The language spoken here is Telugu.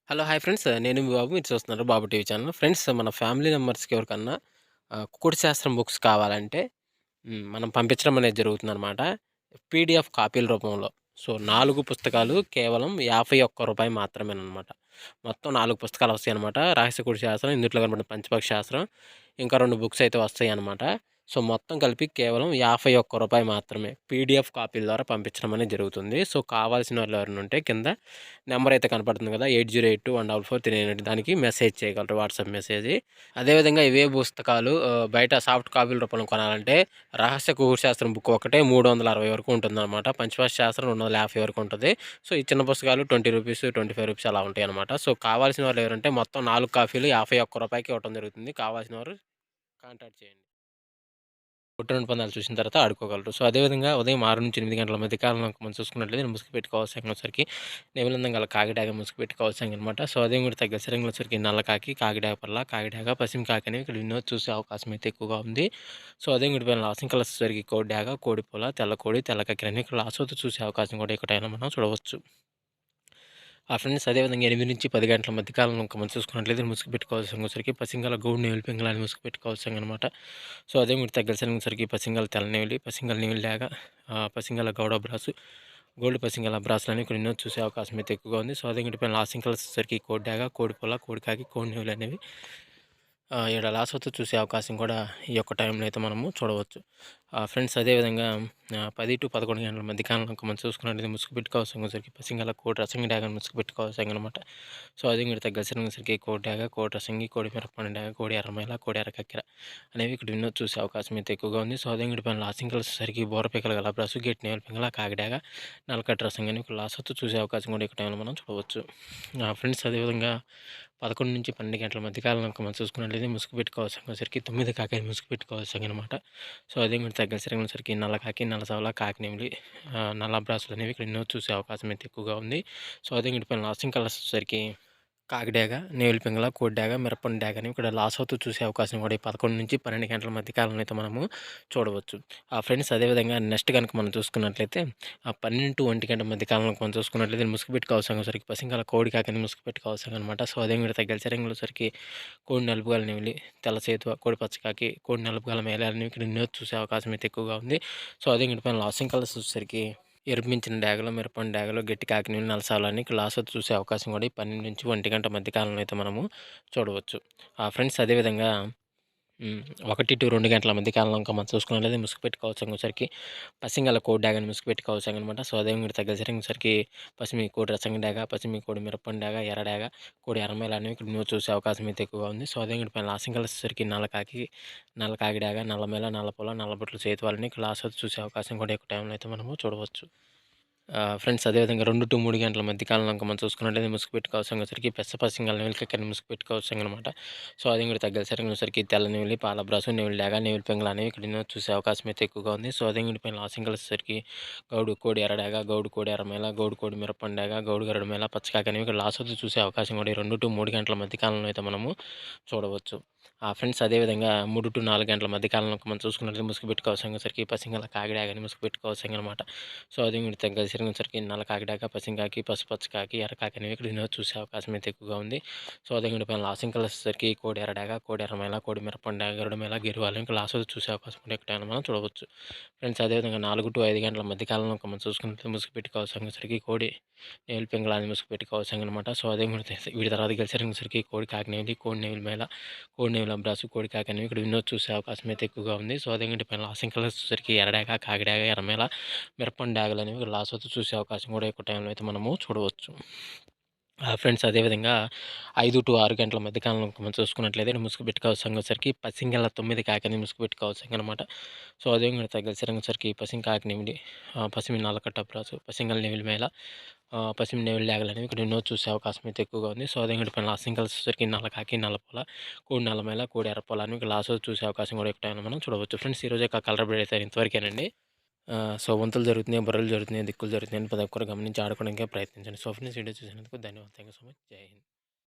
హలో! Hi friends. నేను మీ బాబు. మీరు చూస్తున్నారు బాబు టీవీ ఛానల్. ఫ్రెండ్స్ మన ఫ్యామిలీ మెంబర్స్‌కి ఎవరికన్నా కుకుడు శాస్త్రం బుక్స్ కావాలంటే మనం పంపించడం అనేది జరుగుతుందనమాట. పీడీఎఫ్ కాపీల రూపంలో. సో, 4 పుస్తకాలు కేవలం రూ. 51 మాత్రమేననమాట. మొత్తం 4 పుస్తకాలు వస్తాయనమాట. రహస్య కుడి శాస్త్రం, ఇందుట్లో కనపడిన పంచపక్షి శాస్త్రం, ఇంకా 2 బుక్స్ అయితే వస్తాయనమాట. సో, మొత్తం కలిపి కేవలం రూ. 51 మాత్రమే. పీడీఎఫ్ కాపీల ద్వారా పంపించడం అనేది జరుగుతుంది. సో, కావాల్సిన వాళ్ళు ఎవరైనా ఉంటే కింద నెంబర్ అయితే కనపడుతుంది కదా! 8082144398 దానికి మెసేజ్ చేయగలరు. WhatsApp message. అదేవిధంగా ఇవే పుస్తకాలు బయట సాఫ్ట్ కాపీల రూపంలో కొనాలంటే రహస్య కుకుడు శాస్త్రం బుక్ ఒకటే 360 వరకు ఉంటుందన్నమాట. పంచపక్షి శాస్త్రం 250 వరకు ఉంటది. సో, ఈ చిన్న పుస్తకాలు రూ. 20, రూ. 25 అలా ఉంటాయన్నమాట. సో, కావాల్సిన వాళ్ళు ఎవరంటే మొత్తం 4 కాపీలు రూ. 51కి ఇవ్వటం జరుగుతుంది. కావాల్సిన వారు కాంటాక్ట్ చేయండి. పుట్టిన ఒప్పందాలు చూసిన తర్వాత ఆడుకోగలరు. సో, అదేవిధంగా ఉదయం 6-8 గంటల మధ్య కాలంలో మనం చూసుకున్నట్లయితే ముసుగు పెట్టుకోవాల్సిన వచ్చరికి నెమలిందం గల కాకిడాగ ముసుగు పెట్టుకోవాల్సిందనమాట. సో, అదే కూడా తగ్గ సిరంగుల వచ్చరికి నల్ల కాకి, కాకిడాగ పల్ల, కాకిడాగ, పశ్చిమ కాకి అనేవి ఇక్కడ ఎన్నో చూసే అవకాశం అయితే ఎక్కువగా ఉంది. సో, అదే కూడా పైన లాసింగ్ కలర్స్ వచ్చరికి కోడి డాగ, కోడి పొల, తెల్ల కోడి, తెల్ల కాకి అనేవి ఇక్కడ లాసోతో చూసే అవకాశం కూడా ఎక్కడైనా మనం చూడవచ్చు. ఫ్రెండ్స్ అదేవిధంగా 8-10 గంటల మధ్య కాలంలో మనం చూసుకున్నట్లయితే ముసుగు పెట్టుకోవాల్సిన వచ్చరికి పసింగల గౌడు నెమిలి పింగళాన్ని ముసుగు పెట్టుకోవాల్సిందనమాట. సో, అదే మీరు తగ్గసరికి పసింగల తెల్లనేవిలి, పసింగల నెమిలి డాగ, పసింగల గౌడ బ్రాసు, గోల్డ్ పసింగల బ్రాసులని కొన్ని ఎన్నో చూసే అవకాశం అయితే ఎక్కువగా ఉంది. సో, అదే పైన లాసింగ్ కలర్స్ వచ్చేసరికి కోడి డాగ, కోడి పొల, కోడి కాకి, కోడి నెమిలి అనేవి ఈడ లాసోతో చూసే అవకాశం కూడా ఈ యొక్క టైంలో అయితే మనము చూడవచ్చు. ఫ్రెండ్స్ అదేవిధంగా 10-11 గంటల మధ్య కాలంలో మనం చూసుకున్నట్లయితే ముసుగు పెట్టుకోవాల్సరికి పసింగల కోడి రసంగి డాగని ముసుగు పెట్టుకోవాల్సిందనమాట. సో, అది మీరు తగ్గసరికి కోడి డాగ, కోడి రసంగి, కోడి మిరపపండు డాగ, కోడి ఎర్రమైల, కోడి ఎర్రకక్కెర అనేవి ఇక్కడ ఎన్నో చూసే అవకాశం అయితే ఎక్కువగా ఉంది. సో, అదే పైన లాసింగ్ వచ్చేసరికి బోరపిక్కల గల బ్రసు, గేట్ నేల పింగళ, కాకిడాగ, నల్లకట్ట రసంగి అని లాసోతో చూసే అవకాశం కూడా ఈ టైంలో మనం చూడవచ్చు. ఫ్రెండ్స్ అదేవిధంగా 11-12 గంటల మధ్య కాలంలో మనం చూసుకున్నట్లయితే ముసుగు పెట్టుకోవాల్సరికి 9 కాకి ముసుగు పెట్టుకోవాల్సిందనమాట. సో, అదే మీరు తగ్గసరికి నల్ల కాకి, నల్ల సవల, కాకినెమిలి, నల్ల బ్రాసులు అనేవి ఇక్కడ ఎన్నో చూసే అవకాశం అయితే ఎక్కువగా ఉంది. సో, అదే పైన లాస్టింగ్ కలర్స్ వచ్చేసరికి కాకి డాగ, నేవిలి పింగళ, కోడి డాగ, మిరపపండు డాగ అని ఇక్కడ లాస్ అవుతూ చూసే అవకాశం కూడా ఈ 11-12 గంటల మధ్య కాలంలో అయితే మనము చూడవచ్చు. ఫ్రెండ్స్ అదేవిధంగా నెక్స్ట్ కనుక మనం చూసుకున్నట్లయితే 12-1 గంటల మధ్య కాలంలో మనం చూసుకున్నట్లయితే ముసుగు పెట్టుకోవాల్సరికి పసింగల కోడి కాకని ముసుగు పెట్టుకోవాల్సిందనమాట. సో, అదే విధంగా తగ్గల సరికి కోడి నలుపుగల నెమిలి, తెల్ల సేతువ, కోడి పచ్చకాకి, కోడి నలుపుగల మేళాలని ఇక్కడ ఎన్నో చూసే అవకాశం అయితే ఎక్కువగా ఉంది. సో, అదే పైన లాసింగ్ కలర్స్ వచ్చేసరికి ఎరుపించిన డాగలు, మిరపండు డాగలు, గట్టి కాకినీళ్ళు, నలసాలని లాసోతో చూసే అవకాశం కూడా ఈ 12-1 గంట మధ్య కాలంలో అయితే మనము చూడవచ్చు. ఫ్రెండ్స్ అదేవిధంగా 1-2 గంటల మధ్య కాలంలో ఇంకా మనం చూసుకున్నట్లయితే ముసుగు పెట్టుకోవాల్సరికి పసింగల కోడి డాగని ముసుగు పెట్టుకోవాల్సిందనమాట. సో, అదే మీరు తగ్గసరికి పసిమి కోడి రసంగి డాగ, పసిమి కోడి మిరపండు డాగ, ఎర్ర డాగ, కోడి ఎర్రమేల అనేవి ఇక్కడ నువ్వు చూసే అవకాశం అయితే ఎక్కువగా ఉంది. సో, అదే పైన లాసింగ్ వచ్చేసరికి నల్ల కాకి డాగ, నల్లమేల, నల్లపొల, నల్లబొట్లు చేతువాలని లాసోతో చూసే అవకాశం కూడా ఎక్కువ టైంలో అయితే మనము చూడవచ్చు. ఫ్రెండ్స్ అదేవిధంగా 2-3 గంటల మధ్య కాలంలో మనం చూసుకున్నట్లయితే ముసుగు పెట్టుకోవాల్సరికి పెద్ద పసింగల నెమిలికక్కని ముసుగు పెట్టుకోవాల్సిందనమాట. సో, అది కూడా తగ్గసరికి తెల్ల నెమిలి, పాల బ్రాసు, నెమిలి డాగ, నెమిలి పింగళ అనేవి ఇక్కడ ఎన్నో చూసే అవకాశం అయితే ఎక్కువగా ఉంది. సో, అదే పైన లాసింగ్ వచ్చేసరికి గౌడు కోడి ఎర్ర డాగ, గౌడు కోడి ఎర్రమేల, గౌడు కోడి మిరపండు డాగ, గౌడు గరుడు మేల, పచ్చకాకి అనేవి ఇక్కడ లాసోతో చూసే అవకాశం కూడా ఈ 2-3 గంటల మధ్య కాలంలో అయితే మనము చూడవచ్చు. ఫ్రెండ్స్ అదేవిధంగా 3-4 గంటల మధ్య కాలంలో మనం చూసుకున్నట్లయితే ముసుగు పెట్టుకోవాల్సరికి పసింగల కాకి డాగని ముసుగు పెట్టుకోవాల్సిందనమాట. సో, అది మీరు తగ్గసరికి నల్ల కాకిడాక, పసింగాకి, పసుపచ్చ కాకి, ఎర్ర కాకి అనేవి ఇక్కడ ఎన్నో చూసే అవకాశం అయితే ఎక్కువగా ఉంది. సో, అదే పైన లాసింగ్ కలర్స్ వచ్చేసరికి కోడి ఎర్రడాగ, కోడి ఎర్రమేల, కోడి మిరపండు డాగ, గరుడ మేల, గిరివాలు ఇంకా లాస్ట్ చూసే అవకాశం కూడా ఎక్కడైనా మనం చూడవచ్చు. ఫ్రెండ్స్ అదేవిధంగా 4-5 గంటల మధ్య కాలంలో మనం చూసుకున్నట్లయితే ముసుగు పెట్టుకోవాల్సరికి కోడి నేవిలి పింగళాన్ని ముసుగు పెట్టుకోవాల్సిందనమాట. సో, అదే వీటి తర్వాత గెలిచేసరికి కోడి కాకి నేవిలి, కోడి నేవిలి మేల, కోడి నేవిలి అబ్రాసు, కోడి కాకి అనేవి ఇక్కడ ఎన్నో చూసే అవకాశం అయితే ఎక్కువగా ఉంది. సో, అదే పైన లాసింగ్ కలర్స్ వచ్చేసరికి ఎర్రడాగ, కాకిడాగ, ఎర్రమేల, మిరపండు డాగలు అనేవి లాస్ అవుతూ చూసే అవకాశం కూడా ఎక్కువ టైంలో అయితే మనము చూడవచ్చు. ఫ్రెండ్స్ అదేవిధంగా 5-6 గంటల మధ్య కాలంలో మనం చూసుకున్నట్లయితే ముసుగు పెట్టుకోవాల్సరికి పసింగల 9 కాకని ముసుగు పెట్టుకోవాల్సిందనమాట. సో, అదే తగ్గసరికి పసింగ కాకినెమిలి, పసిమి నల్లకట్ట బ్రాసు, పసింగల నెమిలి మేల, పసిమి నెమిలి డాగలు అనేవి ఇక్కడ ఎన్నో చూసే అవకాశం అయితే ఎక్కువగా ఉంది. సో, అదే పైన లాసింగ్ వచ్చేసరికి నల్ల కాకి, నల్లపొల, కోడి నల్లమేల, కోడి ఎర్రపొల అనేవి లాస్ చూసే అవకాశం కూడా ఎక్కువ మనం చూడవచ్చు. ఫ్రెండ్స్ ఈరోజు యొక్క కలర్ బ్రేడ్ అయితే ఇంతవరకేనండి. సో, వంతులు జరుగుతున్నాయి, బుర్రలు జరుగుతున్నాయి, దిక్కులు జరుగుతున్నాయని ప్రతి ఒక్కరు గమనించి ఆడుకోవడానికే ప్రయత్నించండి. సో, ఫ్రెండ్స్ వీడియో చూసినందుకు ధన్యవాదాలు. Thank you so much. జై హింద్.